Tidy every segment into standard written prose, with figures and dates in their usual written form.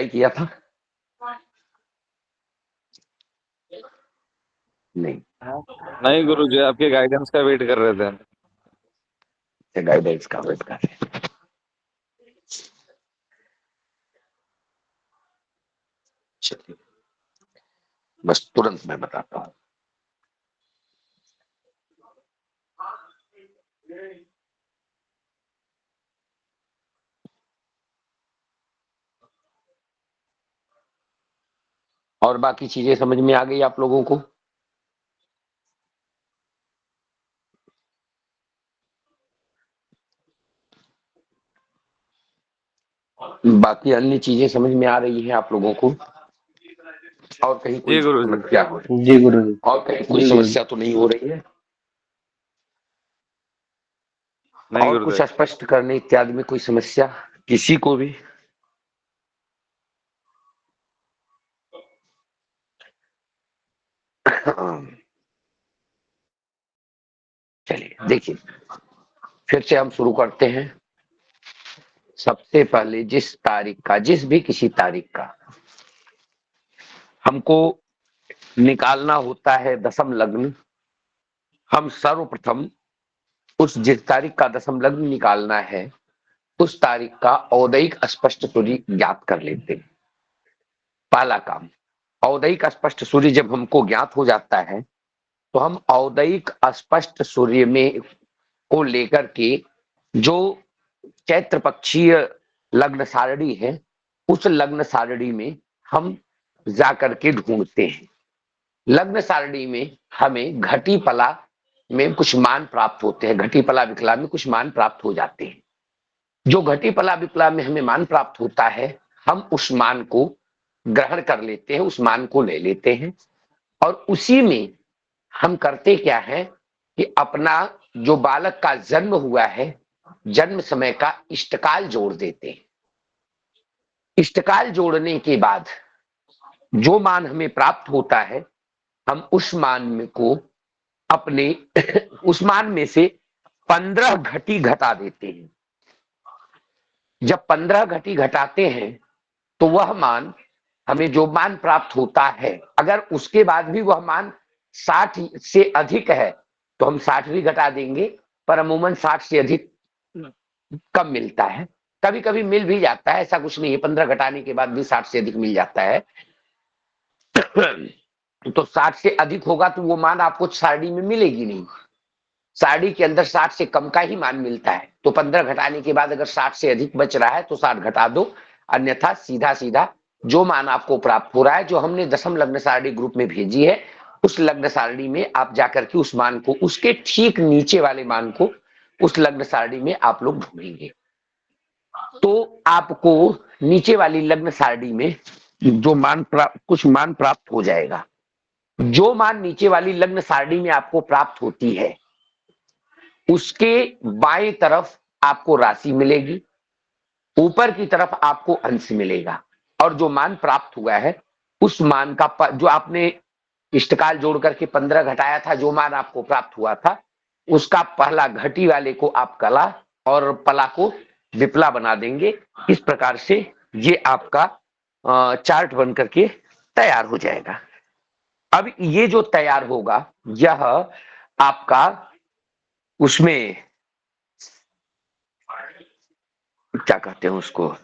Try किया था? नहीं, नहीं गुरुजी, आपके गाइडेंस का वेट कर रहे थे। गाइडेंस का वेट कर रहे हैं। चलिए, बस तुरंत मैं बताता हूँ। और बाकी चीजें समझ में आ गई आप लोगों को? बाकी अन्य चीजें समझ में आ रही है आप लोगों को? और कहीं कोई जी गुरुजी। समस्या हो रही? जी गुरुजी। और कहीं कोई समस्या तो नहीं हो रही है? नहीं और कुछ गुरुदेव। स्पष्ट करने इत्यादि में कोई समस्या किसी को भी? चलिए देखिए, फिर से हम शुरू करते हैं। सबसे पहले जिस तारीख का, जिस भी किसी तारीख का हमको निकालना होता है दशम लग्न, हम सर्वप्रथम उस जिस तारीख का दशम लग्न निकालना है उस तारीख का औदयिक स्पष्ट सूर्य ज्ञात कर लेते हैं। पहला काम, औदयिक स्पष्ट सूर्य जब हमको ज्ञात हो जाता है तो हम औदयिक स्पष्ट सूर्य में को लेकर के जो चैत्र पक्षीय लग्न सारणी है उस लग्न सारणी में हम जाकर के ढूंढते हैं। लग्न सारणी में हमें घटी पला में कुछ मान प्राप्त होते हैं, घटी पला विकला में कुछ मान प्राप्त हो जाते हैं। जो घटी पला विकला में हमें मान प्राप्त होता है हम उस मान को ग्रहण कर लेते हैं, उस मान को ले लेते हैं और उसी में हम करते क्या है कि अपना जो बालक का जन्म हुआ है जन्म समय का इष्टकाल जोड़ देते हैं। इष्टकाल जोड़ने के बाद जो मान हमें प्राप्त होता है हम उस मान में को अपने उस मान में से 15 घटी घटा देते हैं। जब 15 घटी घटाते हैं तो वह मान हमें जो मान प्राप्त होता है अगर उसके बाद भी वह मान 60 से अधिक है तो हम 60 भी घटा देंगे, पर अमूमन 60 से अधिक कम मिलता है। कभी कभी मिल भी जाता है, ऐसा कुछ नहीं है, 15 घटाने के बाद भी 60 से अधिक मिल जाता है। तो 60 से अधिक होगा तो वो मान आपको सारणी में मिलेगी नहीं, सारणी के अंदर 60 से कम का ही मान मिलता है। तो 15 घटाने के बाद अगर 60 से अधिक बच रहा है तो 60 घटा दो, अन्यथा सीधा सीधा जो मान आपको प्राप्त हो रहा है जो हमने दशम लग्न सारणी ग्रुप में भेजी है उस लग्न सारणी में आप जाकर के उस मान को, उसके ठीक नीचे वाले मान को उस लग्न सारणी में आप लोग ढूंढेंगे। तो आपको नीचे वाली लग्न सारणी में जो मान कुछ मान प्राप्त हो जाएगा। जो मान नीचे वाली लग्न सारणी में आपको प्राप्त होती है उसके बाएं तरफ आपको राशि मिलेगी, ऊपर की तरफ आपको अंश मिलेगा और जो मान प्राप्त हुआ है उस मान का जो आपने इष्टकाल जोड़ करके 15 घटाया था, जो मान आपको प्राप्त हुआ था उसका पहला घटी वाले को आप कला और पला को विपला बना देंगे। इस प्रकार से ये आपका चार्ट बन करके तैयार हो जाएगा। अब ये जो तैयार होगा यह आपका उसमें क्या कहते हैं उसको,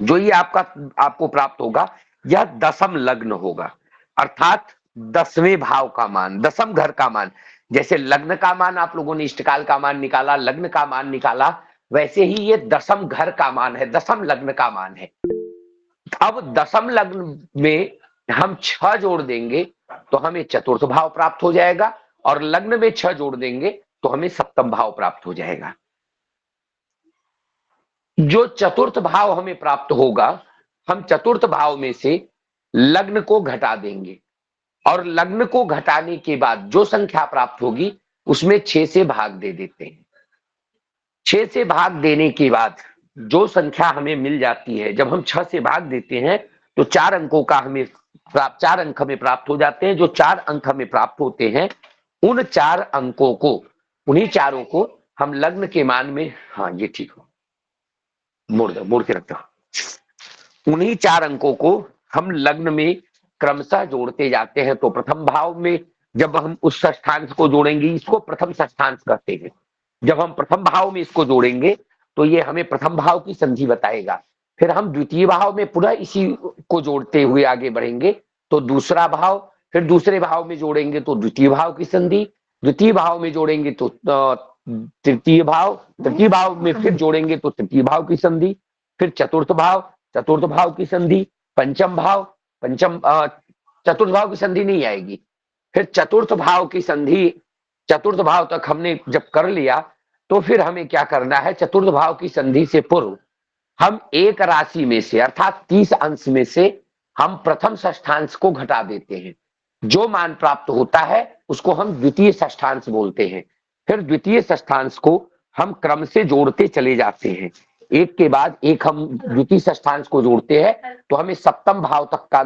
जो ये आपका आपको प्राप्त होगा यह दशम लग्न होगा, अर्थात 10वें भाव का मान, दशम घर का मान। जैसे लग्न का मान आप लोगों ने इष्टकाल का मान निकाला, लग्न का मान निकाला, वैसे ही ये दशम घर का मान है, दशम लग्न का मान है। अब दशम लग्न में हम 6 जोड़ देंगे तो हमें चतुर्थ भाव प्राप्त हो जाएगा और लग्न में 6 जोड़ देंगे तो हमें सप्तम भाव प्राप्त हो जाएगा। जो चतुर्थ भाव हमें प्राप्त होगा हम चतुर्थ भाव में से लग्न को घटा देंगे और लग्न को घटाने के बाद जो संख्या प्राप्त होगी उसमें 6 से भाग दे देते हैं। 6 से भाग देने के बाद जो संख्या हमें मिल जाती है, जब हम 6 से भाग देते हैं तो 4 अंकों का हमें 4 अंक हमें प्राप्त हो जाते हैं। जो 4 अंक हमें प्राप्त होते हैं उन 4 अंकों को, उन्हीं चारों को हम लग्न के मान में, हाँ ये ठीक हो, मोड़ दो, मोड़ के रख दो, उन्हीं 4 अंकों को हम लग्न में क्रमशः जोड़ते जाते हैं। तो प्रथम भाव में जब हम उस षष्ठांश को जोड़ेंगे, इसको प्रथम षष्ठांश कहते हैं। जब हम प्रथम भाव में इसको जोड़ेंगे तो ये हमें प्रथम भाव की संधि बताएगा। फिर हम द्वितीय भाव में पुनः इसी को जोड़ते हुए आगे बढ़ेंगे तो दूसरा भाव, फिर दूसरे भाव में जोड़ेंगे तो द्वितीय भाव की संधि, द्वितीय भाव में जोड़ेंगे तो तृतीय भाव, तृतीय भाव में फिर जोड़ेंगे तो तृतीय भाव की संधि, फिर चतुर्थ भाव, चतुर्थ भाव की संधि, पंचम भाव, पंचम चतुर्थ भाव की संधि नहीं आएगी, फिर चतुर्थ भाव की संधि। चतुर्थ भाव तक हमने जब कर लिया तो फिर हमें क्या करना है, चतुर्थ भाव की संधि से पूर्व हम एक राशि में से अर्थात 30 अंश में से हम प्रथम षष्ठांश को घटा देते हैं। जो मान प्राप्त होता है उसको हम द्वितीय षष्ठांश बोलते हैं। फिर द्वितीय षष्ठांश को हम क्रम से जोड़ते चले जाते हैं, एक के बाद एक हम द्वितीय षष्ठांश को जोड़ते हैं तो हमें सप्तम भाव तक का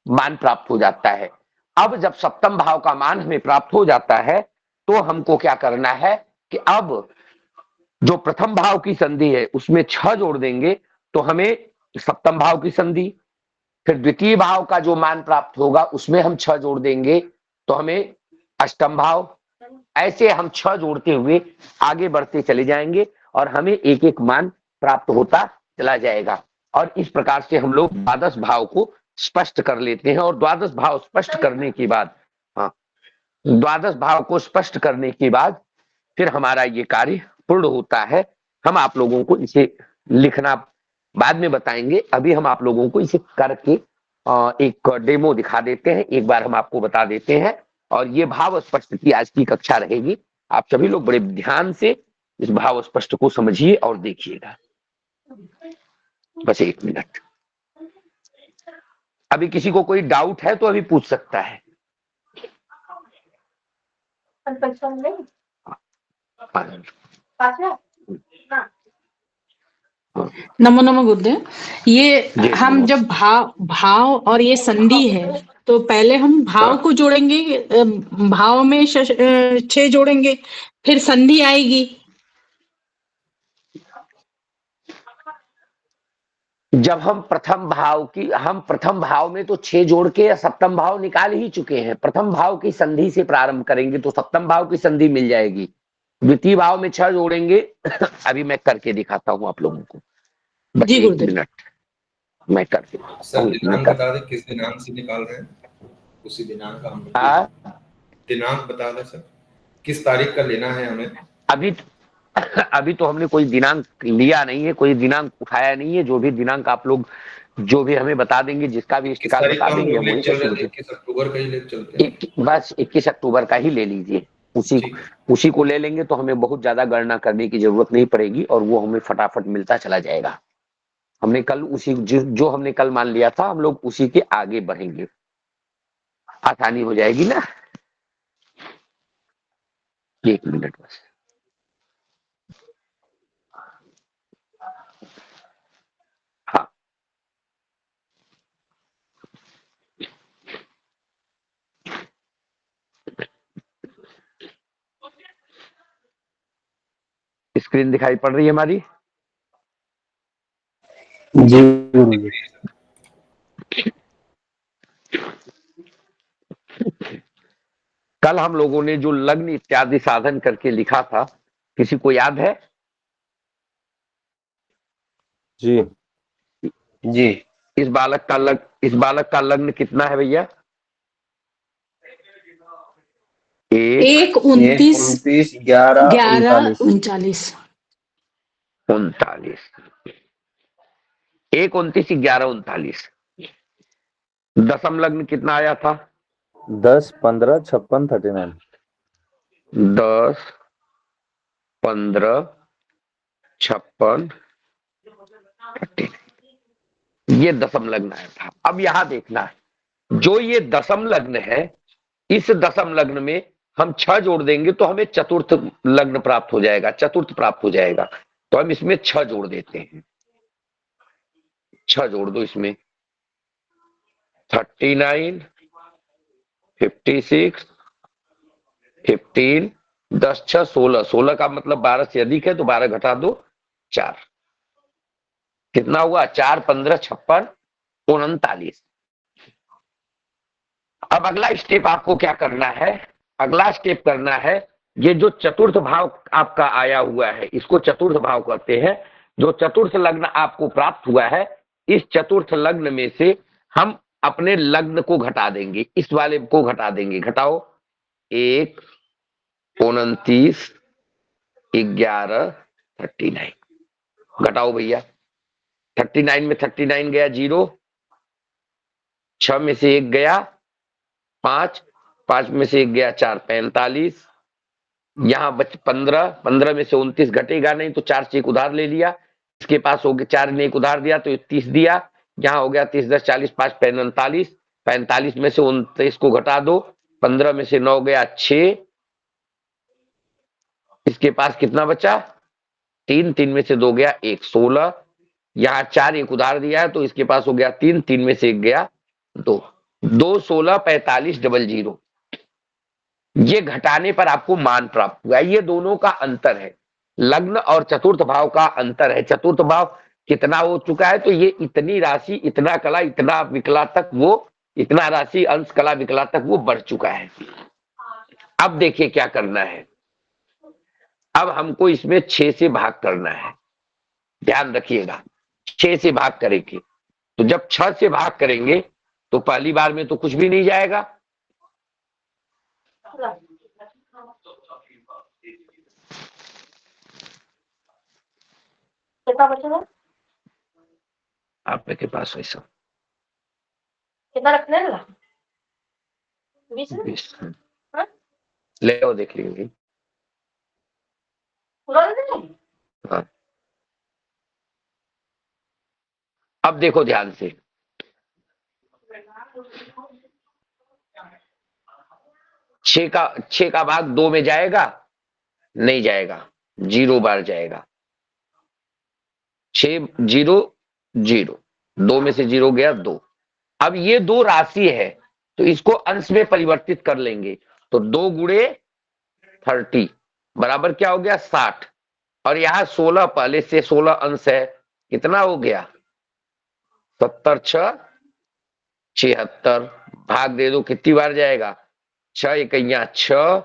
मान प्राप्त हो जाता है। अब जब सप्तम भाव का मान हमें प्राप्त हो जाता है तो हमको क्या करना है कि अब जो प्रथम भाव की संधि है उसमें 6 जोड़ देंगे तो हमें सप्तम भाव की संधि, फिर द्वितीय भाव का जो मान प्राप्त होगा उसमें हम 6 जोड़ देंगे तो हमें अष्टम भाव। ऐसे हम 6 जोड़ते हुए आगे बढ़ते चले जाएंगे और हमें एक एक मान प्राप्त होता चला जाएगा। और इस प्रकार से हम लोग द्वादश भाव को स्पष्ट कर लेते हैं। और द्वादश भाव स्पष्ट करने के बाद, हाँ, द्वादश भाव को स्पष्ट करने के बाद फिर हमारा ये कार्य पूर्ण होता है। हम आप लोगों को इसे लिखना बाद में बताएंगे, अभी हम आप लोगों को इसे करके एक डेमो दिखा देते हैं, एक बार हम आपको बता देते हैं। और ये भाव स्पष्ट की आज की कक्षा रहेगी। आप सभी लोग बड़े ध्यान से इस भाव स्पष्ट को समझिए और देखिएगा। बस 1 मिनट। अभी किसी को कोई डाउट है तो अभी पूछ सकता है। नमो नमो गुरुदेव। ये हम जब भाव और ये संधि है तो पहले हम भाव को जोड़ेंगे, भाव में 6 जोड़ेंगे, फिर संधि आएगी। जब हम प्रथम भाव में तो 6 जोड़ के सप्तम भाव निकाल ही चुके हैं। प्रथम भाव की संधि से प्रारंभ करेंगे तो सप्तम भाव की संधि मिल जाएगी। द्वितीय भाव में 6 जोड़ेंगे अभी मैं करके दिखाता हूं आप लोगों को, बस 1 मिनट मैं करके सर। दिनांक बता दें किस दिनांक से निकाल रहे हैं, उसी दिनांक का हम दिनांक बता दें सर, किस तारीख का लेना है हमें। अभी तो हमने कोई दिनांक लिया नहीं है, कोई दिनांक उठाया नहीं है। जो भी दिनांक आप लोग जो भी हमें बता देंगे, जिसका भी इष्टकाल बता देंगे, हम वही चल रहे थे। 21 अक्टूबर का ही ले चलते हैं। बस 21 अक्टूबर का ही ले लीजिए, उसी को ले लेंगे तो हमें बहुत ज्यादा गणना करने की जरूरत नहीं पड़ेगी और वो हमें फटाफट मिलता चला जाएगा। हमने कल उसी जो हमने कल मान लिया था, हम लोग उसी के आगे बढ़ेंगे, आसानी हो जाएगी ना। 1 मिनट बस। हाँ, स्क्रीन दिखाई पड़ रही है हमारी? जी। कल हम लोगों ने जो लग्न इत्यादि साधन करके लिखा था, किसी को याद है? जी जी। इस बालक का लग्न कितना है भैया? 1 29 11 39 39 1 29 11 39। दशम लग्न कितना आया था? 10 15 56 39। 10 15 56 39, ये दशम लग्न आया था। अब यहां देखना है, जो ये दशम लग्न है, इस दशम लग्न में हम 6 जोड़ देंगे तो हमें चतुर्थ लग्न प्राप्त हो जाएगा, चतुर्थ प्राप्त हो जाएगा। तो हम इसमें 6 जोड़ देते हैं। 6 जोड़ दो इसमें, 39 56 15 10 6 16, 16 का मतलब 12 से अधिक है तो 12 घटा दो 4, कितना हुआ? 4 15 56 39। अब अगला स्टेप आपको क्या करना है, अगला स्टेप करना है, ये जो चतुर्थ भाव आपका आया हुआ है इसको चतुर्थ भाव कहते हैं। जो चतुर्थ लग्न आपको प्राप्त हुआ है, इस चतुर्थ लग्न में से हम अपने लग्न को घटा देंगे, इस वाले को घटा देंगे। घटाओ 1, 29, 11, 39। घटाओ भैया, 39 में 39 गया 0, 6 में से 1 गया 5, 5 में से 1 गया 4, 45। यहाँ बच 15, 15 में से 29 घटेगा नहीं तो 4 से 1 उधार ले लिया, इसके पास हो गया 4 ने 1 उधार दिया तो 30 दिया। यहाँ हो गया 30 10 40 5 45, 45 में से 29 को घटा दो, 15 में से 9 गया 6, इसके पास कितना बचा 3, 3 में से 2 गया 1, 16। यहाँ 4 1 उधार दिया है तो इसके पास हो गया 3, 3 में से 1 गया 2, 2 16 45 00। ये घटाने पर आपको मान प्राप्त हुआ। ये दोनों का अंतर है, लग्न और चतुर्थ भाव का अंतर है। चतुर्थ भाव कितना हो चुका है तो ये इतनी राशि, इतना कला, इतना विकला तक वो, इतना राशि अंश कला विकला तक वो बढ़ चुका है। अब देखिए क्या करना है, अब हमको इसमें 6 से भाग करना है, ध्यान रखिएगा 6 से भाग करेंगे। तो जब 6 से भाग करेंगे तो पहली बार में तो कुछ भी नहीं जाएगा, कितना बचा है आपके पास वैसा कितना रखने है 20 हाँ? ले आओ देख लेंगे। पूरा दे देंगे? हाँ। अब देखो ध्यान से, 6 का भाग 2 में जाएगा, नहीं जाएगा, 0 बार जाएगा। 6 0 0, 2 में से 0 गया 2। अब ये 2 राशि है तो इसको अंश में परिवर्तित कर लेंगे, तो 2 गुणे 30 बराबर क्या हो गया 60, और यहाँ 16 पहले से 16 अंश है, कितना हो गया 70 6 76। भाग दे दो, कितनी बार जाएगा 6 इकैया 6,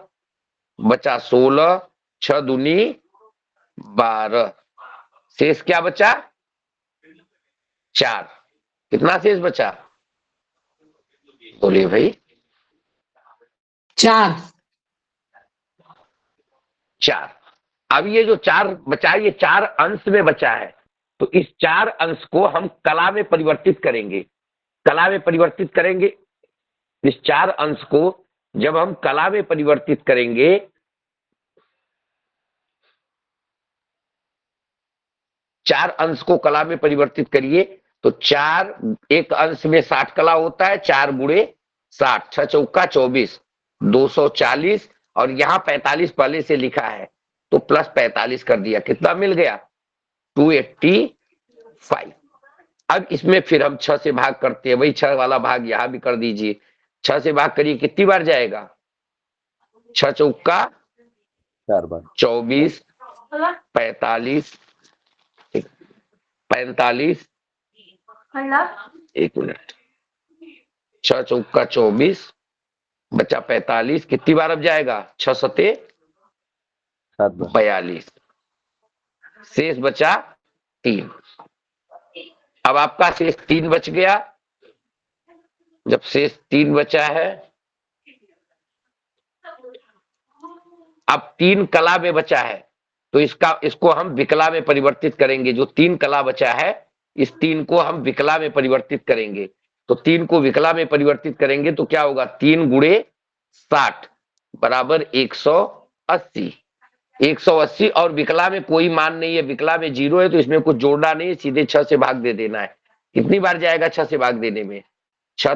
बचा 16, 6 दूनी 12, शेष क्या बचा 4। कितना शेष बचा बोलिए भाई 4। 4। अब ये जो 4 बचा, ये 4 अंश में बचा है, तो इस 4 अंश को हम कला में परिवर्तित करेंगे। कला में परिवर्तित करेंगे, इस 4 अंश को जब हम कला में परिवर्तित करेंगे, चार अंश को कला में परिवर्तित करिए तो 4, एक अंश में 60 कला होता है, 4 गुणे 60, 6 चौका 24, 240, और यहाँ 45 पहले से लिखा है तो प्लस 45 कर दिया, कितना मिल गया 285। अब इसमें फिर हम 6 से भाग करते हैं, वही 6 वाला भाग यहाँ भी कर दीजिए। 6 से भाग करिए, कितनी बार जाएगा 6 चौका 4 बार, 24, 45, 45, एक मिनट, 6 चौका 24, बचा 45, कितनी बार अब जाएगा 6 सते 7 बार, 42, शेष बचा 3। अब आपका शेष 3 बच गया। जब शेष 3 बचा है, अब 3 कला में बचा है तो इसको हम विकला में परिवर्तित करेंगे। जो 3 कला बचा है, इस 3 को हम विकला में परिवर्तित करेंगे। तो 3 को विकला में परिवर्तित करेंगे तो क्या होगा 3 गुणे 60 बराबर 180। 180 और विकला में कोई मान नहीं है, विकला में 0 है तो इसमें कुछ जोड़ना नहीं है, सीधे 6 से भाग दे देना है। कितनी बार जाएगा 6 से भाग देने में 6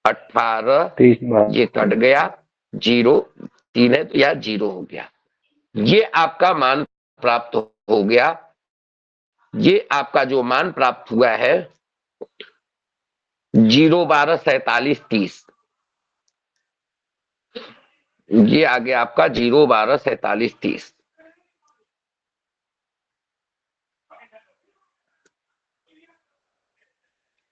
18, 30 बार, ये कट गया, 0 3 है तो यह 0 हो गया। ये आपका मान प्राप्त हो गया। ये आपका जो मान प्राप्त हुआ है 0 12 47 30, ये आ गया आपका 0 12 47 30।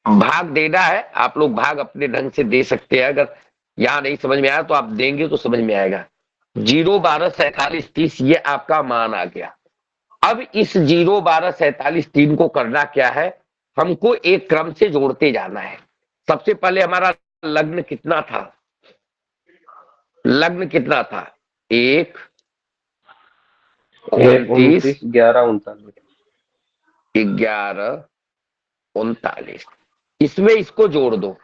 भाग देना है, आप लोग भाग अपने ढंग से दे सकते हैं। अगर यहाँ नहीं समझ में आया तो आप देंगे तो समझ में आएगा। 0, 12, 47, 30 ये आपका मान आ गया। अब इस 0, 12, 47, 3 को करना क्या है, हमको एक क्रम से जोड़ते जाना है। सबसे पहले हमारा लग्न कितना था, लग्न कितना था, 1, 29, 11, 39। 11, 39। इसमें इसको जोड़ दो,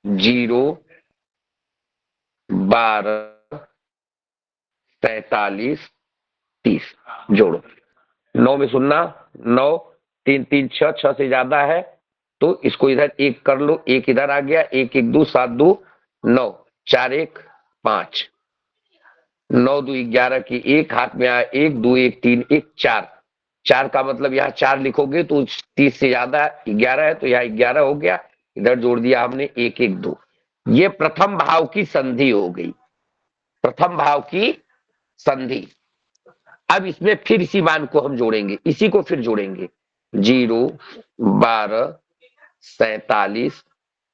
0, 12, 47, 30 जोड़ो। 9 में सुनना, 9, 3, 3, 6, 6 से ज्यादा है तो इसको इधर एक कर लो, एक इधर आ गया, 1, 1, 2, 7, 2, 9, 4, 1, 5, 9, 2, 11 की 1 हाथ में आया, 1, 2, 1, 3, 1, 4। 4 का मतलब यहाँ 4 लिखोगे तो 30 से ज्यादा 11 है तो यहाँ 11 हो गया, इधर जोड़ दिया हमने 1, 1, 2। ये प्रथम भाव की संधि हो गई, प्रथम भाव की संधि। अब इसमें फिर इसी मान को हम जोड़ेंगे, इसी को फिर जोड़ेंगे, 0, 12, 47,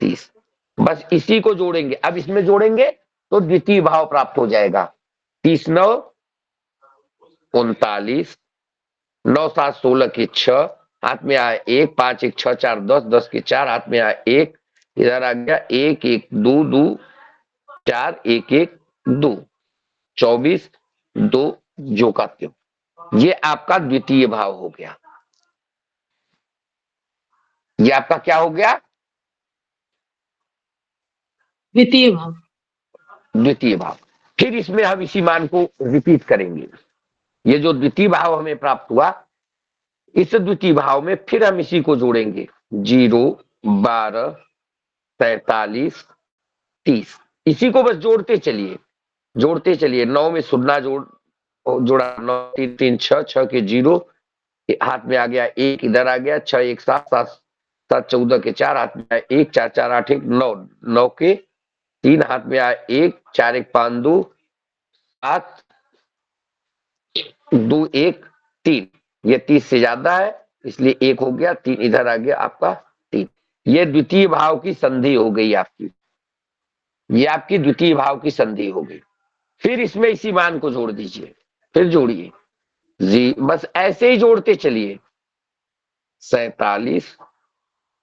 30, बस इसी को जोड़ेंगे। अब इसमें जोड़ेंगे तो द्वितीय भाव प्राप्त हो जाएगा। 30, 9, 39, 9, 7, 16 के 6 हाथ में आया 1, 5, 1, 6, 4, 10, 10 के 4 हाथ में आया 1, इधर आ गया 1, 1, 2, 2, 4, 1, 1, 2, 24, 2 जो का त्यों। ये आपका द्वितीय भाव हो गया। ये आपका क्या हो गया, द्वितीय भाव। द्वितीय भाव। फिर इसमें हम इसी मान को रिपीट करेंगे। ये जो द्वितीय भाव हमें प्राप्त हुआ, इस द्वितीय भाव में फिर हम इसी को जोड़ेंगे, 0, 12, 47, 30, इसी को बस जोड़ते चलिए, जोड़ते चलिए। 9 में शून्य जोड़ा, 9, 3, 3, 6, 6 के 0 हाथ में आ गया 1, इधर आ गया 6, 1, 7, 7, 7, 14 के 4 हाथ में आया 1, 4, 4, 8, 1, 9, 9 के 3 हाथ में आया 1, 4, 1, 5, 2, 7, 2, 1, 3। ये 30 से ज्यादा है इसलिए 1 हो गया, 3 इधर आ गया आपका 3। ये द्वितीय भाव की संधि हो गई आपकी, ये आपकी द्वितीय भाव की संधि हो गई। फिर इसमें इसी मान को जोड़ दीजिए, फिर जोड़िए जी, बस ऐसे ही जोड़ते चलिए, 47,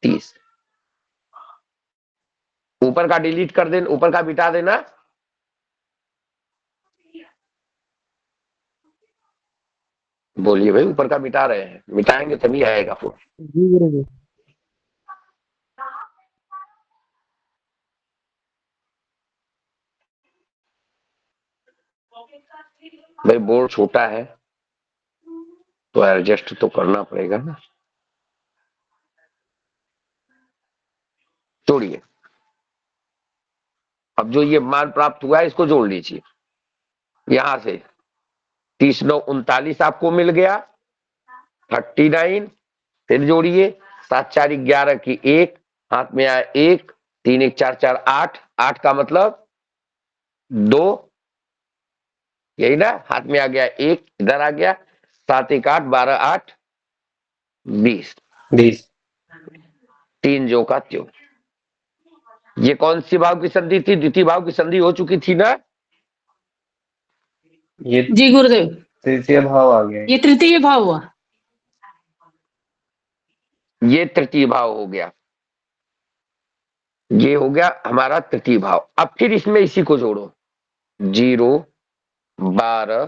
30। ऊपर का डिलीट कर देना, ऊपर का मिटा देना। बोलिए भाई, ऊपर का मिटा रहे हैं, मिटाएंगे तभी आएगा फोन। जी गुरुजी। भाई बोर्ड छोटा है तो एडजस्ट तो करना पड़ेगा ना। जोड़िए, अब जो ये मान प्राप्त हुआ है इसको जोड़ लीजिए यहां से, 30, 9, 39 आपको मिल गया, 39। फिर जोड़िए, 7, 4, 11 की 1 हाथ में आया 1, 3, 1, 4, 4, 8, 8 का मतलब 2, यही ना, हाथ में आ गया 1, इधर आ गया 7, 1, 8, 12, 8, 20, 20। 3 जो का त्यों। ये कौन सी भाव की संधि थी, द्वितीय भाव की संधि हो चुकी थी ना। ये जी गुरुदेव, तृतीय भाव आ गया। ये तृतीय भाव हुआ। ये तृतीय भाव हो गया, ये हो गया हमारा तृतीय भाव। अब फिर इसमें इसी को जोड़ो, 0, 12,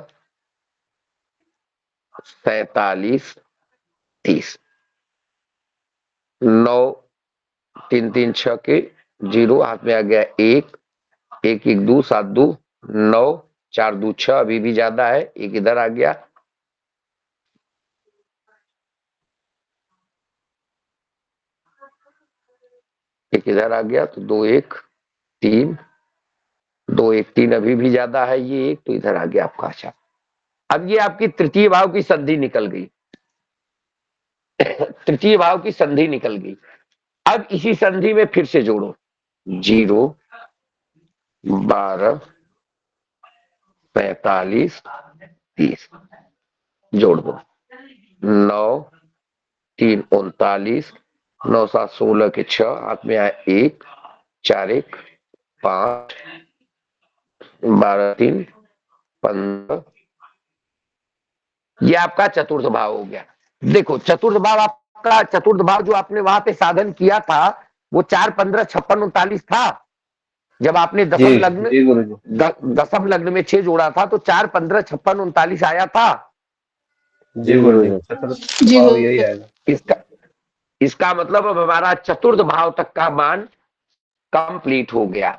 47, 30, 9, 3, 3, 6 के 0 हाथ में आ गया 1, 1, 1, 2, 7, 2, 9, 4, 2, 6, अभी भी ज्यादा है, एक इधर आ गया, एक इधर आ गया तो 2, 1, 3, 2, 1, 3 अभी भी ज्यादा है, ये एक तो इधर आ गया आपका। अच्छा, अब ये आपकी तृतीय भाव की संधि निकल गई, तृतीय भाव की संधि निकल गई। अब इसी संधि में फिर से जोड़ो, 0, 12, 45, 30 जोड़ दो, 9, 3, 39, 9 7 16 के 6 हाथ में आए 1 4 1 5 12 3 15। ये आपका चतुर्थ भाव हो गया। देखो चतुर्थ भाव आपका, चतुर्थ भाव जो आपने वहां पे साधन किया था वो 4 15 56 39 था। जब आपने जी दशम लग्न जी गुरुजी। दशम लग्न में 6 जोड़ा था तो 4 15 56 39 आया था। जी गुरुजी, चतुर्थ जी भाव यही आएगा। इसका इसका मतलब अब हमारा चतुर्थ भाव तक का मान कंप्लीट हो गया।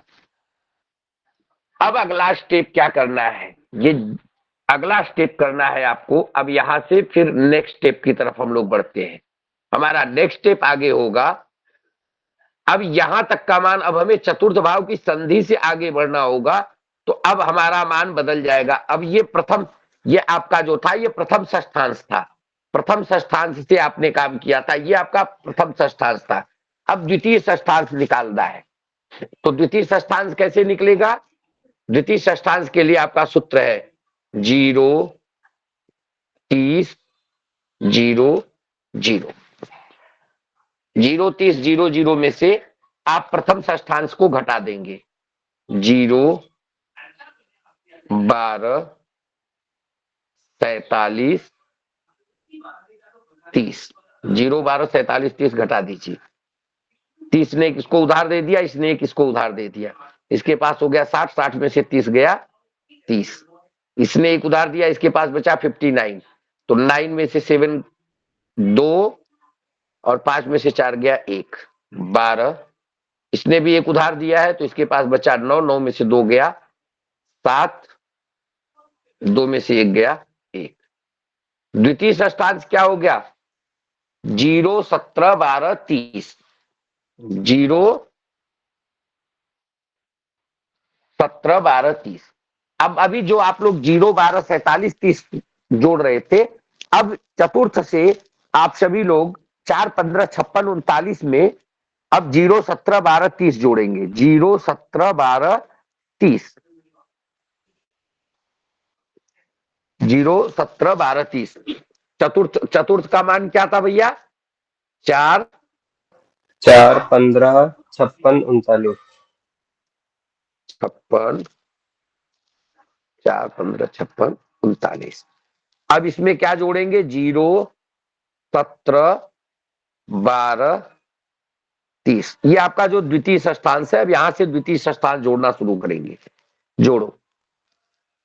अब अगला स्टेप क्या करना है, ये अगला स्टेप करना है आपको। अब यहां से फिर नेक्स्ट स्टेप की तरफ हम लोग बढ़ते हैं। हमारा नेक्स्ट स्टेप आगे होगा। अब यहां तक का मान, अब हमें चतुर्थ भाव की संधि से आगे बढ़ना होगा। तो अब हमारा मान बदल जाएगा। अब ये प्रथम, ये आपका जो था ये प्रथम षष्ठांश था। प्रथम षष्ठांश से आपने काम किया था, ये आपका प्रथम षष्ठांश था। अब द्वितीय षष्ठांश निकालना है। तो द्वितीय षष्ठांश कैसे निकलेगा? द्वितीय षष्ठांश के लिए आपका सूत्र है 0 30 0 0। 0 30 0 0 में से आप प्रथम षष्ठांश को घटा देंगे। 0 12 47 30। 0 12 47 30 घटा दीजिए। 30 ने इसको उधार दे दिया, इसने एक इसको उधार दे दिया। इसके पास हो गया 60, 60 में से 30 गया 30। इसने एक उधार दिया, इसके पास बचा 59। तो 9 में से 7 2 और 5 में से 4 गया 1 12। इसने भी एक उधार दिया है तो इसके पास बचा 9, 9 में से 2 गया 7, 2 में से 1 गया 1। द्वितीय षष्ठांश क्या हो गया? 0 17 12 30। 0 17 12 30। अब अभी जो आप लोग 0 12 47 30 जोड़ रहे थे, अब चतुर्थ से आप सभी लोग 4 15 56 39 में अब 0 17 12 30 जोड़ेंगे। 0 17 12 30। 0 17 12 30। चतुर्थ चतुर्थ का मान क्या था भैया? 4 4 15 56 39। 56 4 15 56 39। अब इसमें क्या जोड़ेंगे? 0 17 12 30। ये आपका जो द्वितीय षष्ठांश है। अब यहां से द्वितीय षष्ठांश जोड़ना शुरू करेंगे। जोड़ो।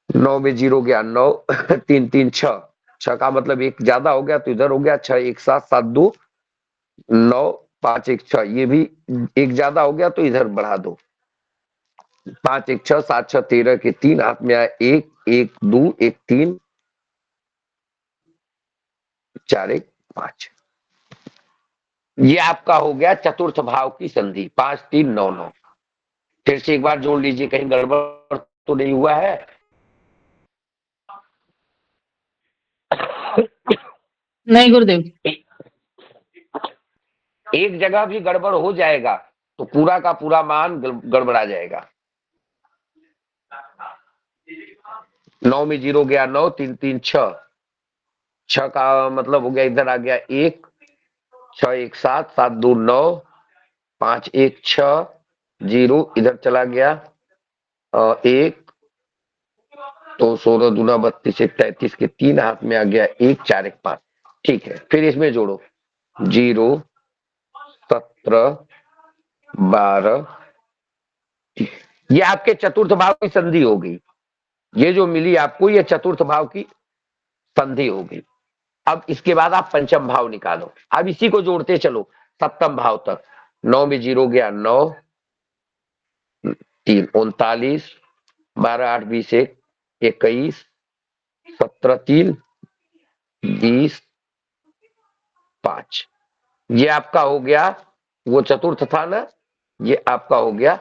9 में 0 गया 9 3 3 6। 6 का मतलब एक ज्यादा हो गया तो इधर हो गया 6 1 7 7 2 9 5 1 6। ये भी एक ज्यादा हो गया तो इधर बढ़ा दो। 5 1 6 7 6 13 के 3 हाथ में आया 1 1 2 1 3 4 1 5। ये आपका हो गया चतुर्थ भाव की संधि 5 3 9 9। फिर से एक बार जोड़ लीजिए, कहीं गड़बड़ तो नहीं हुआ है। नहीं गुरुदेव। एक जगह भी गड़बड़ हो जाएगा तो पूरा का पूरा मान गड़बड़ा जाएगा। 9 में 0 गया 9 3 3 6। 6 का मतलब हो गया इधर आ गया 1 6 1 7 7 2 9 5 1 6 0 इधर चला गया 1 तो 16 दूना 32 33 के 3 हाथ में आ गया 1 4 1 5। ठीक है, फिर इसमें जोड़ो 0 17 12। ये आपके चतुर्थ भाव की संधि हो गई। ये जो मिली आपको ये चतुर्थ भाव की संधि हो गई। अब इसके बाद आप पंचम भाव निकालो। अब इसी को जोड़ते चलो सप्तम भाव तक। 9 में 0 गया 9 3 39 12 8 20 1 21 17 3 20 5। ये आपका हो गया, वो चतुर्थ था ना, ये आपका हो गया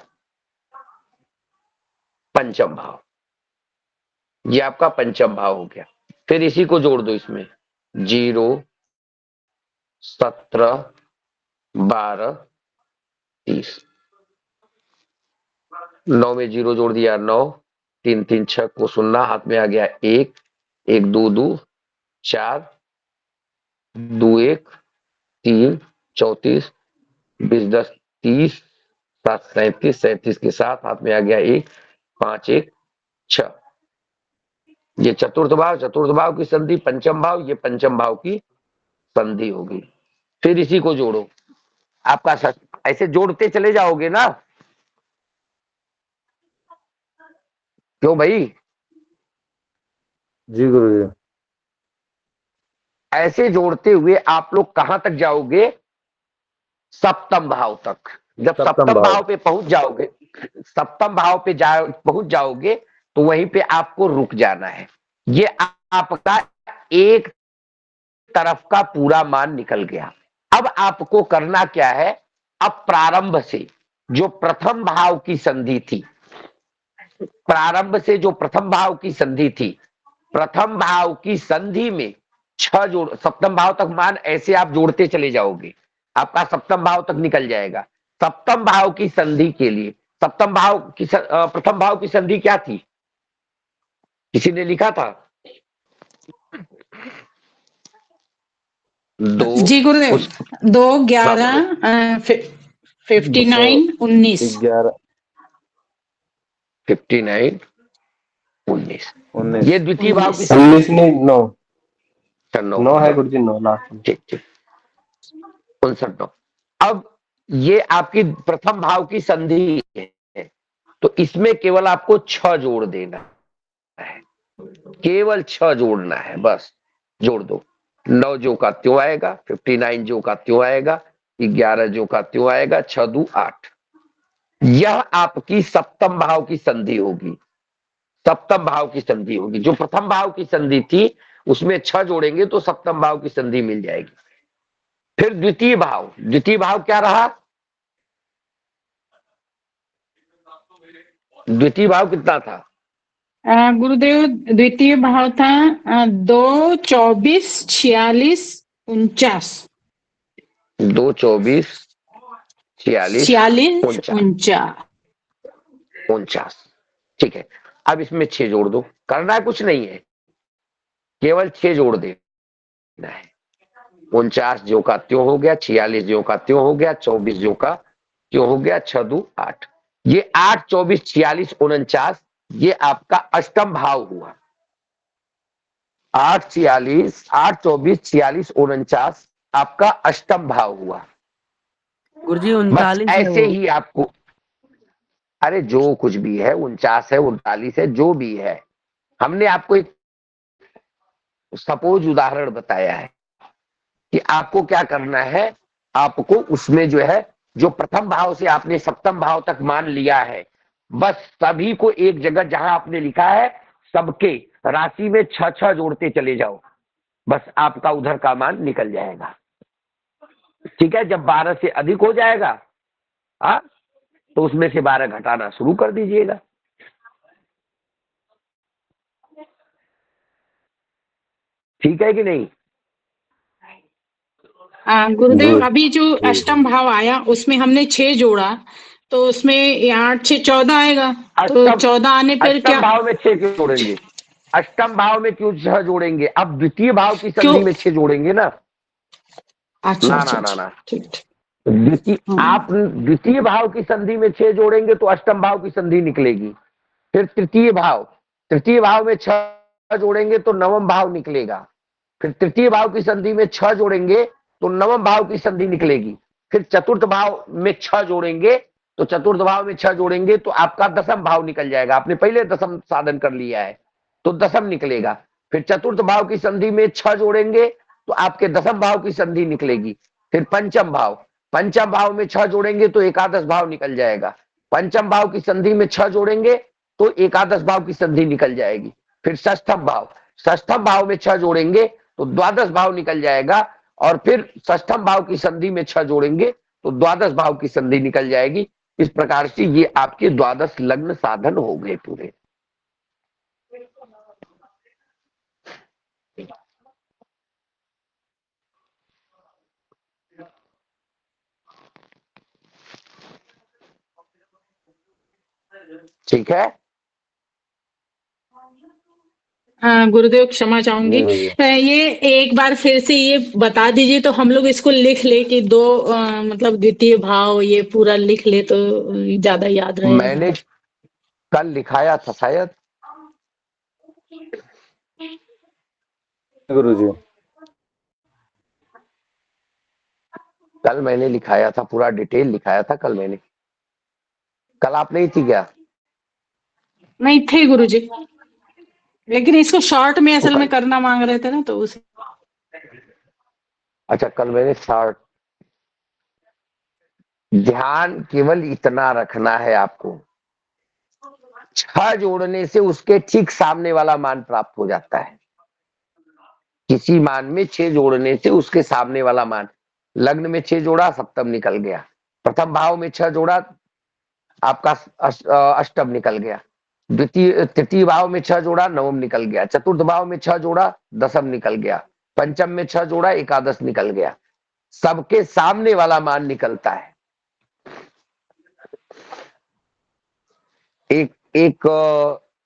पंचम भाव। ये आपका पंचम भाव हो गया। फिर इसी को जोड़ दो इसमें 0 17 12 30। 9 में 0 जोड़ दिया 9 3 3 6 को सुनना हाथ में आ गया 1 1 2 2 4 2 1 3 34 20 10 30, 7 37, 37 के साथ हाथ में आ गया 1, 5 1 6। ये चतुर्थ भाव की संधि पंचम भाव, ये पंचम भाव की संधि होगी। फिर इसी को जोड़ो, आपका ऐसे जोड़ते चले जाओगे ना। क्यों भाई? जी गुरुजी। ऐसे जोड़ते हुए आप लोग कहां तक जाओगे? सप्तम भाव तक। जब सप्तम सप्तम भाव। भाव पे पहुंच जाओगे, सप्तम भाव पे पहुंच जाओगे तो वहीं पे आपको रुक जाना है। ये आपका एक तरफ का पूरा मान निकल गया। अब आपको करना क्या है? अब प्रारंभ से जो प्रथम भाव की संधि थी, प्रारंभ से जो प्रथम भाव की संधि थी, प्रथम भाव की संधि में 6 जोड़, सप्तम भाव तक मान ऐसे आप जोड़ते चले जाओगे, आपका सप्तम भाव तक निकल जाएगा। सप्तम भाव की संधि के लिए, सप्तम भाव की प्रथम भाव की संधि क्या थी? किसी ने लिखा था? 2 जी गुरुदेव, उस 2 हाँ बोलो। 11 59 19। 11 59 19 ये 19। द्वितीय भाव की 19। संधि 19 नहीं 9, है। 9 9 है हाँ, गुरुजी, 9 लास्ट में। ठीक ठीक, 59। अब ये आपकी प्रथम भाव की संधि है, तो इसमें केवल आपको 6 जोड़ देना है, केवल 6 जोड़ना है बस। जोड़ दो, 9 जो का त्यों आएगा, 59 जो का त्यों आएगा, 11 जो का त्यों आएगा, 6 2 8। यह आपकी सप्तम भाव की संधि होगी। सप्तम भाव की संधि होगी। जो प्रथम भाव की संधि थी उसमें 6 जोड़ेंगे तो सप्तम भाव की संधि मिल जाएगी। फिर द्वितीय भाव, द्वितीय भाव क्या रहा? द्वितीय भाव कितना था? गुरुदेव द्वितीय भाव था 2 24 46 49। 2 24 46 46 49 49। 49। ठीक है, अब इसमें 6 जोड़ दो, करना कुछ नहीं है, केवल 6 जोड़ देना है। 49 जो का त्यों हो गया, 46 जो का त्यों हो गया, 24 जो का त्यों हो गया, 6 2 8। ये 8 24 46 49 ये आपका अष्टम भाव हुआ। 8 46 8 24 46 49 आपका अष्टम भाव हुआ। गुरुजी बस 39 है ऐसे वो। ही आपको, अरे जो कुछ भी है, 49 है 39 है, जो भी है, हमने आपको एक सपोज उदाहरण बताया है कि आपको क्या करना है। आपको उसमें जो है, जो प्रथम भाव से आपने सप्तम भाव तक मान लिया है, बस सभी को एक जगह जहां आपने लिखा है सबके राशि में 6 6 जोड़ते चले जाओ, बस आपका उधर का मान निकल जाएगा। ठीक है, जब 12 से अधिक हो जाएगा हाँ, तो उसमें से 12 घटाना शुरू कर दीजिएगा। ठीक है कि नहीं? गुरुदेव जी अभी जो अष्टम भाव आया उसमें हमने 6 जोड़ा, तो उसमें 8 6 14 आएगा। तो अष्टम 14 आने पर अष्टम क्या? भाव में 6 क्यों जोड़ेंगे? अष्टम भाव में क्यों 6 जोड़ेंगे? अब द्वितीय भाव की क्यों? संधि में 6 जोड़ेंगे ना। अच्छा ना अच्छा ना ना अच्छा, ना, ठीक ठीक। द्वितीय, हाँ। आप द्वितीय भाव की संधि में 6 जोड़ेंगे तो अष्टम भाव की संधि निकलेगी। फिर तृतीय भाव में 6 जोड़ेंगे तो नवम भाव निकलेगा। फिर तृतीय भाव की संधि में 6 जोड़ेंगे तो नवम भाव की संधि निकलेगी। फिर चतुर्थ भाव में 6 जोड़ेंगे, तो चतुर्थ भाव में 6 जोड़ेंगे तो आपका दसम भाव निकल जाएगा। आपने पहले दसम साधन कर लिया है तो दसम निकलेगा। फिर चतुर्थ भाव की संधि में 6 जोड़ेंगे तो आपके दसम भाव की संधि निकलेगी। फिर पंचम भाव में 6 जोड़ेंगे तो एकादश भाव निकल जाएगा। पंचम भाव की संधि में 6 जोड़ेंगे तो एकादश भाव की संधि निकल जाएगी। फिर षष्ठम भाव में 6 जोड़ेंगे तो द्वादश भाव निकल जाएगा। और फिर षष्ठम भाव की संधि में 6 जोड़ेंगे तो द्वादश भाव की संधि निकल जाएगी। इस प्रकार से ये आपके द्वादश लग्न साधन हो गए पूरे। ठीक है, हाँ गुरुदेव, क्षमा चाहूंगी। जी गुरुजी। ये एक बार फिर से ये बता दीजिए तो हम लोग इसको लिख ले कि दो मतलब द्वितीय भाव, ये पूरा लिख ले तो ज्यादा याद रहेगा। मैंने कल लिखाया था शायद। गुरुजी। कल मैंने लिखाया था, पूरा डिटेल लिखाया था कल मैंने। कल आप नहीं थी क्या? नहीं थे गुरुजी, लेकिन इसको शॉर्ट में असल में करना मांग रहे थे ना, तो उस अच्छा, कल मैंने शॉर्ट। ध्यान केवल इतना रखना है आपको, 6 जोड़ने से उसके ठीक सामने वाला मान प्राप्त हो जाता है। किसी मान में 6 जोड़ने से उसके सामने वाला मान, लग्न में 6 जोड़ा सप्तम निकल गया, प्रथम भाव में 6 जोड़ा आपका अष्टम निकल गया, द्वितीय तृतीय भाव में 6 जोड़ा नवम निकल गया, चतुर्थ भाव में 6 जोड़ा दसम निकल गया, पंचम में 6 जोड़ा एकादश निकल गया। सबके सामने वाला मान निकलता है। एक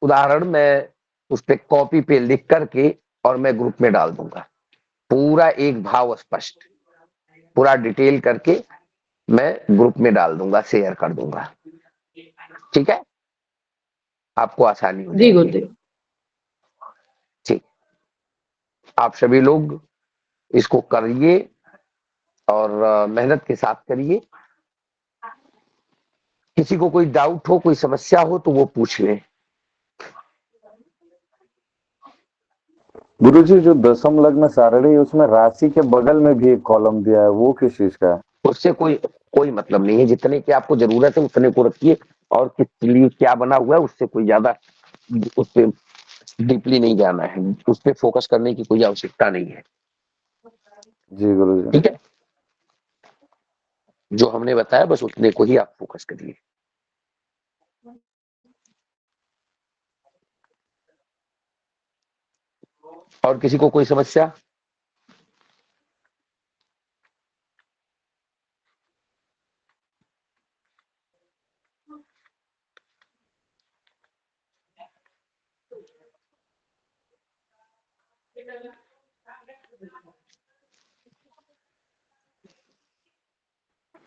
उदाहरण मैं उस पे कॉपी पे लिख करके और मैं ग्रुप में डाल दूंगा, पूरा एक भाव स्पष्ट, पूरा डिटेल करके मैं ग्रुप में डाल दूंगा, शेयर कर दूंगा। ठीक है, आपको आसानी हो जी जाएगी। गुरुदेव। ठीक, आप सभी लोग इसको करिए और मेहनत के साथ करिए। किसी को कोई डाउट हो, कोई समस्या हो तो वो पूछ ले। गुरुजी, जो दशम लग्न सारणी उसमें राशि के बगल में भी एक कॉलम दिया है, वो किस चीज का है? उससे कोई कोई मतलब नहीं है, जितने की आपको जरूरत है उतने को रखिए, और किस लिए क्या बना हुआ है उससे कोई ज्यादा उस पे डीपली नहीं जाना है, उस पे फोकस करने की कोई आवश्यकता नहीं है। जी गुरुजी। ठीक है, जो हमने बताया बस उतने को ही आप फोकस करिए। और किसी को कोई समस्या?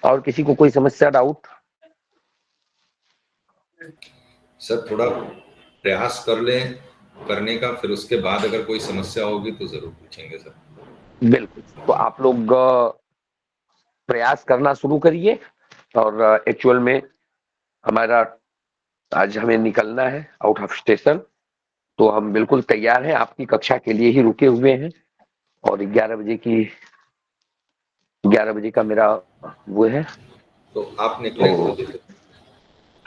और किसी को कोई समस्या, डाउट? सर थोड़ा प्रयास कर लें करने का, फिर उसके बाद अगर कोई समस्या होगी तो जरूर पूछेंगे सर। बिल्कुल, तो आप लोग प्रयास करना शुरू करिए। और एक्चुअल में हमारा आज हमें निकलना है आउट ऑफ स्टेशन, तो हम बिल्कुल तैयार हैं, आपकी कक्षा के लिए ही रुके हुए हैं। और 11 बजे का मेरा वो है, तो आप निकले तो गुरुजी?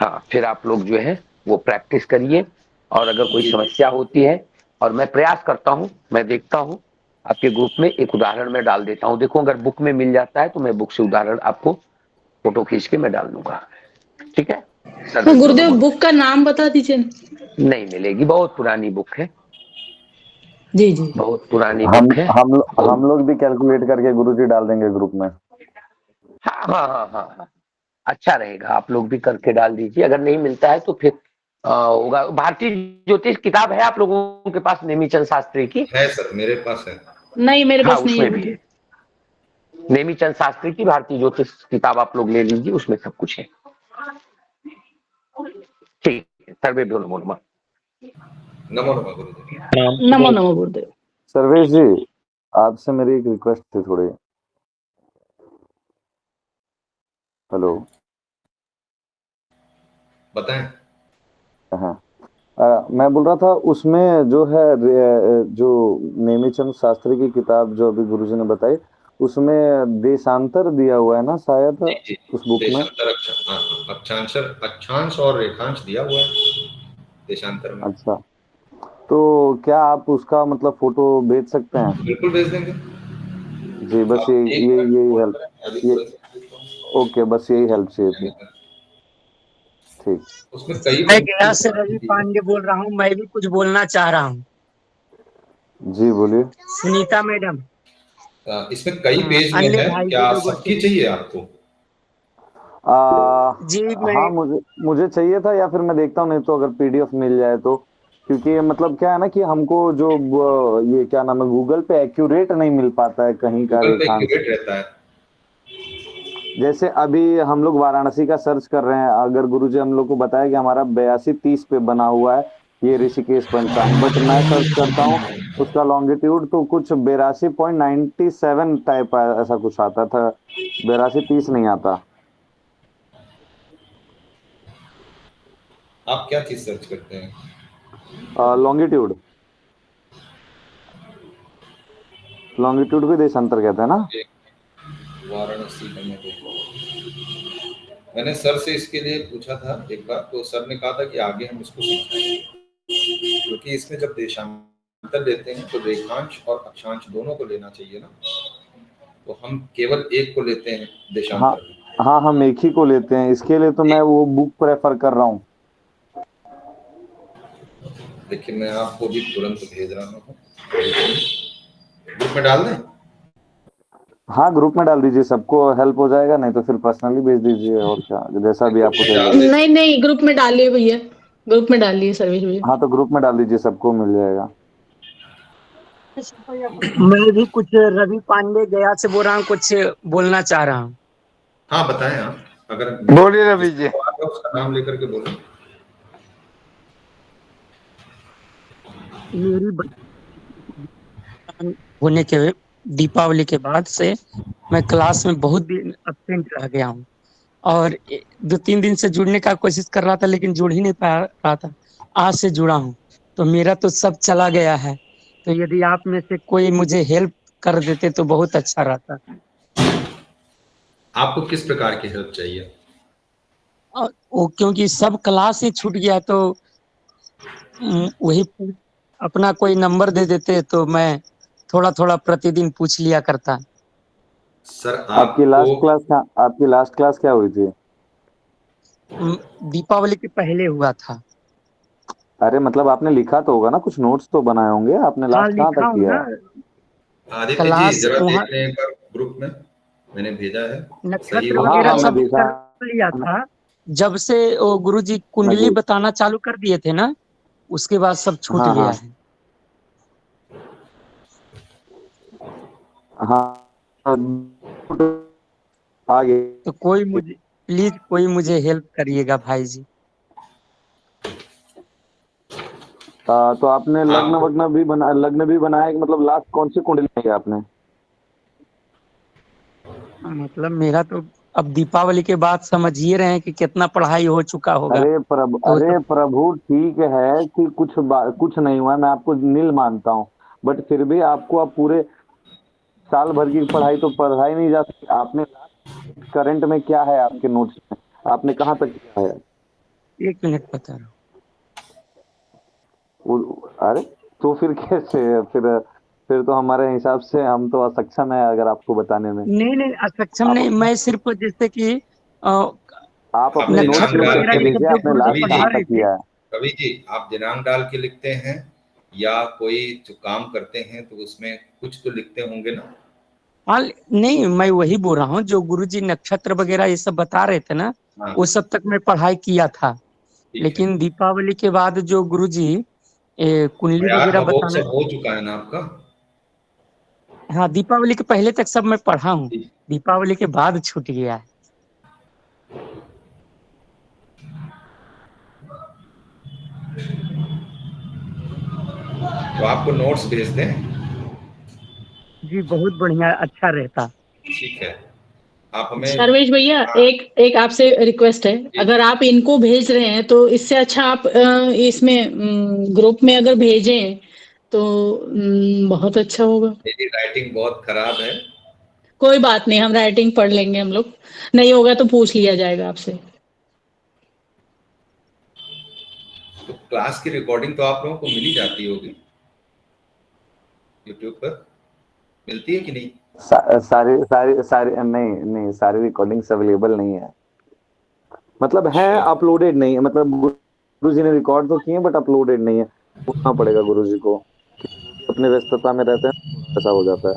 हाँ, फिर आप लोग जो है वो प्रैक्टिस करिए। और अगर कोई समस्या होती है, और मैं प्रयास करता हूँ, मैं देखता हूँ आपके ग्रुप में एक उदाहरण मैं डाल देता हूँ। देखो, अगर बुक में मिल जाता है तो मैं बुक से उदाहरण आपको फोटो खींच के मैं डाल दूंगा। ठीक है, तो गुरुदेव बुक का नाम बता दीजिए। नहीं मिलेगी, बहुत पुरानी बुक है, जी जी। बहुत पुरानी हम बुक है। हम हम लोग भी कैलकुलेट करके गुरुजी डाल देंगे ग्रुप में। हाँ हाँ हाँ हाँ हाँ, अच्छा रहेगा, आप लोग भी करके डाल दीजिए। अगर नहीं मिलता है तो फिर होगा। भारतीय ज्योतिष किताब है आप लोगों के पास, नेमीचंद शास्त्री की? है सर, मेरे पास है। नहीं, मेरे हाँ, पास नहीं उसमें है भी गुरुदेव। है नेमीचंद शास्त्री की भारतीय ज्योतिष किताब, आप लोग ले लीजिए, उसमें सब कुछ है। ठीक है, सर्वे भ्यो नमो नमः। नमो नमः गुरुजी। नमो नमो गुरुदेव। सर्वेश जी, आपसे मेरी एक रिक्वेस्ट थी थोड़ी। हेलो। बताएं। हाँ, मैं बोल रहा था उसमें जो है जो नेमीचंद शास्त्री की किताब जो अभी गुरुजी ने बताई, उसमें देशांतर दिया हुआ है ना शायद जी जी, उस बुक में? देशांतर अक्षांशर अक्षांश और रेखांश दिया हुआ है देशांतर में। अच्छा, तो क्या आप उसका मतलब फोटो भेज सकते हैं? बिल्कुल भेज देंगे। जी, बस आप एक मिनट यही होल्ड हेल्प। करें, मैं अभी ये तुरंत भेज देता हूं। ओके, बस यही हेल्प चाहिए थी। ठीक। उसमें कई मैं तरीके गया की से राशि रवि दी है। पांडे बोल रहा हूँ। मैं भी कुछ बोलना चाह रहा हूँ। जी बोलिए। सुनीता मैडम, इसमें कई पेज में अन्य है, भाई क्या लोगों से। सबकी चाहिए आपको? जी मैं हाँ, मुझे मुझे चाहिए था, या फिर मैं देखता हूँ, नहीं तो अगर पीडीएफ मिल जाए तो क्योंकि मतलब क्या है ना कि हमको जो ये क्या नाम है, गूगल पे एक्यूरेट नहीं मिल पाता है कहीं का गूगल पे रेखांश। एक्यूरेट रहता है। जैसे अभी हम लोग वाराणसी का सर्च कर रहे हैं, अगर गुरुजी हम लोग को बताया कि हमारा 8230 पे बना हुआ है ये ऋषिकेश पंचांग, बट मैं सर्च करता हूँ उसका लॉन्गिट्यूड तो कुछ 82.97 टाइप ऐसा कुछ आता था, 8230 नहीं आता। आप क्या चीज सर्च करते हैं? लॉन्गिट्यूड, लॉन्गिट्यूड भी देशांतर कहते हैं ना। वाराणसी का मैंने सर से इसके लिए पूछा था एक बार, तो सर ने कहा था कि आगे हम इसको समझाएंगे, क्योंकि इसमें जब देशांतर लेते हैं तो रेखांश और अक्षांश दोनों को लेना चाहिए ना, तो हम केवल एक को लेते हैं हाँ देशांतर। हाँ, हम एक ही को लेते हैं, इसके लिए तो मैं वो बुक प्रेफर कर रहा हूँ। देखिए मैं आपको भी तुरंत भेज रहा हूँ, ग्रुप में डाल दें। हाँ ग्रुप में डाल दीजिए, सबको हेल्प हो जाएगा, नहीं तो फिर पर्सनली भेज दीजिए, और क्या, जैसा भी आपको सही लगे। नहीं नहीं, ग्रुप में डालिए भैया, ग्रुप में डालिए सर्वेश भैया। हाँ तो ग्रुप में डाल दीजिए, सबको मिल जाएगा। मैं भी कुछ रवि पांडे गया से बोल रहा हूँ, कुछ बोलना चाह रहा हूँ। हाँ बताएं आप, अगर बोलिए रवि जी। उसका नाम लेकर के बोलो। मेरी होने के दीपावली के बाद से मैं क्लास में बहुत दिन अब्सेंट रह गया हूँ, और 2-3 दिन से जुड़ने का कोशिश कर रहा था, लेकिन जुड़ ही नहीं पा रहा था। आज से जुड़ा हूँ, तो मेरा तो सब चला गया है। तो यदि आप में से कोई मुझे हेल्प कर देते तो बहुत अच्छा रहता। आपको किस प्रकार की हेल्प चाहिए? और वो क्योंकि सब क्लास ही छूट गया, तो वही अपना कोई नंबर दे देते तो मैं थोड़ा थोड़ा प्रतिदिन पूछ लिया करता। सर आपकी आपको लास्ट क्लास क्या हुई थी? दीपावली के पहले हुआ था। अरे मतलब आपने लिखा तो होगा ना, कुछ नोट्स तो बनाए होंगे आपने, हाँ लास्ट कहाँ लिखा तक हूँ किया ना। है? आदित्य जी क्लास जरा वहाँ देख लें एक बार ग्रुप में, मैंने भेजा है, सही नक्षत्र हो हाँ वगैरह हाँ तो मैं सब देखा। कर लिया था। जब से वो गुरुजी मैं कुंडली देख बताना चालू कर दिए थे ना, उसके बाद सब छूट हाँ गया हाँ है। हाँ, आगे। तो कोई मुझे प्लीज कोई मुझे हेल्प करिएगा भाई जी। तो आपने आपको लग्न भी बनाया कि मतलब लास्ट कौन सी कुंडली है आपने? मतलब मेरा तो अब दीपावली के बाद समझिए रहे हैं कि कितना पढ़ाई हो चुका होगा। तो अरे सब प्रभु ठीक है कि कुछ नहीं हुआ, मैं आपको नील मानता हूँ, बट फिर भी आपको अब पूरे साल भर की पढ़ाई तो पढ़ाई नहीं जा सकती। आपने करंट में क्या है आपके नोट्स में, आपने कहाँ तक किया है? 1 मिनट बता रहा हूँ। अरे तो फिर कैसे, फिर तो हमारे हिसाब से हम तो असक्षम है अगर आपको बताने में। नहीं नहीं, असक्षम आप नहीं, मैं सिर्फ जैसे कि आप आप अपने नोट्स दिनांक नक्षत्र डाल लिख वगैरह के के ये लिख, सब भेजिए, जो आपने गुरुजी लास्ट कवि जी, कहाँ पढ़ा तक रहे थे। किया है? कवि जी आप दिनांक डाल के लिखते हैं या कोई जो काम करते हैं तो उसमें कुछ तो लिखते होंगे ना? हाँ नहीं, मैं वही बोल रहा हूँ जो गुरुजी नक्षत्र वगैरह ये सब बता रहे थे ना, हाँ वो सब तक मैं पढ़ाई किया था। ठीक है। लेकिन दीपावली के बाद जो गुरुजी कुंडली बयान वगैरह भगोत बताना। सब हो चुका है ना आपका? हाँ दीपावली के पहले तक सब मैं पढ़ा हूँ, ठीक। दीपावली के बाद छूट गया है। तो आपको नोट्स भेज दें? जी बहुत बढ़िया, अच्छा रहता। ठीक है, आप हमें। सर्वेश भैया, हाँ एक एक आपसे रिक्वेस्ट है, जी, अगर आप इनको भेज रहे हैं तो इससे अच्छा आप इसमें ग्रुप में अगर भेजें तो बहुत अच्छा होगा। मेरी राइटिंग बहुत खराब है। कोई बात नहीं, हम राइटिंग पढ़ लेंगे हम लोग, नहीं होगा तो पूछ लिया जाएगा आपसे। तो क्लास की रिकॉर्डिंग तो आप लोगों को मिल ही जाती होगी यूट्यूब पर, मिलती है कि नहीं? सारी सारी सारी नहीं नहीं, सारी रिकॉर्डिंग्स अवेलेबल नहीं है, मतलब है अच्छा, अपलोडेड नहीं है, मतलब गुरु जी ने रिकॉर्ड तो किए बट अपलोडेड नहीं है, पूछना पड़ेगा गुरु जी को, क्योंकि वो भी अपने व्यस्तता में रहते हैं, थोड़ा ऐसा हो जाता है।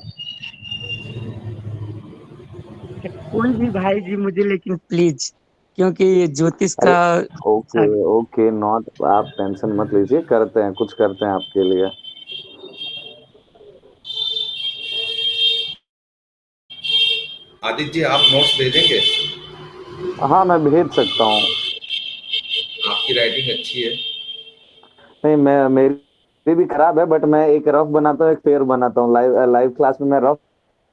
कोई भी भाई जी मुझे लेकिन प्लीज क्योंकि ज्योतिष का ओके ओके, नॉट, आप टेंशन मत लीजिए, करते हैं, कुछ करते हैं आपके लिए। आदित्य जी, आप नोट्स भेजेंगे? हाँ, मैं भेज सकता हूँ। आपकी राइटिंग अच्छी है। नहीं, मैं मेरी भी खराब है, बट मैं एक रफ बनाता हूँ, एक फेयर बनाता हूँ। लाइव लाइव क्लास में मैं रफ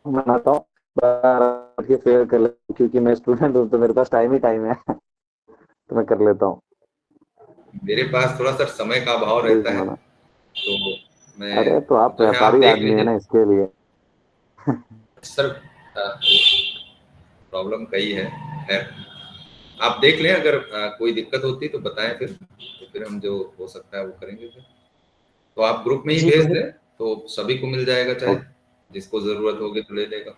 बनाता हूँ, के फेयर कर ले, क्योंकि मैं स्टूडेंट हूँ तो मेरे पास टाइम है तो मैं कर लेता हूँ। मेरे पास थोड़ा सा समय का अभाव वही रहता है, बनाना। तो मैं अरे तो आप जो है आप व्यापारी देख आदमी है ना, लीजिए इसके लिए। सर। प्रॉब्लम कई है। खैर, आप देख लें, अगर कोई दिक्कत होती तो बताएं, फिर तो फिर हम जो हो सकता है वो करेंगे फिर। तो आप ग्रुप में ही जी भेज बहुत दें तो सभी को मिल जाएगा, चाहे जिसको जरूरत होगी तो ले लेगा।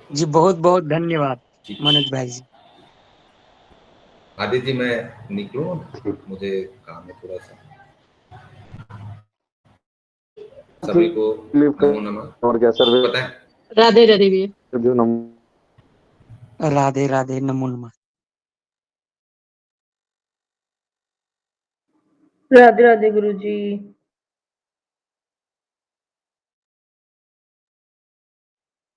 जी बहुत बहुत धन्यवाद ठीक। मनोज भाई जी। आदित्य जी, मैं निकलूं, ठीक मुझे काम है थोड़ा सा। सभी ठीक, को लीव नमो नमः। कर और क्या सर, बताएं। राधे राधे भैया। जो नम राधे राधे, नमो नमः। राधे राधे गुरु जी।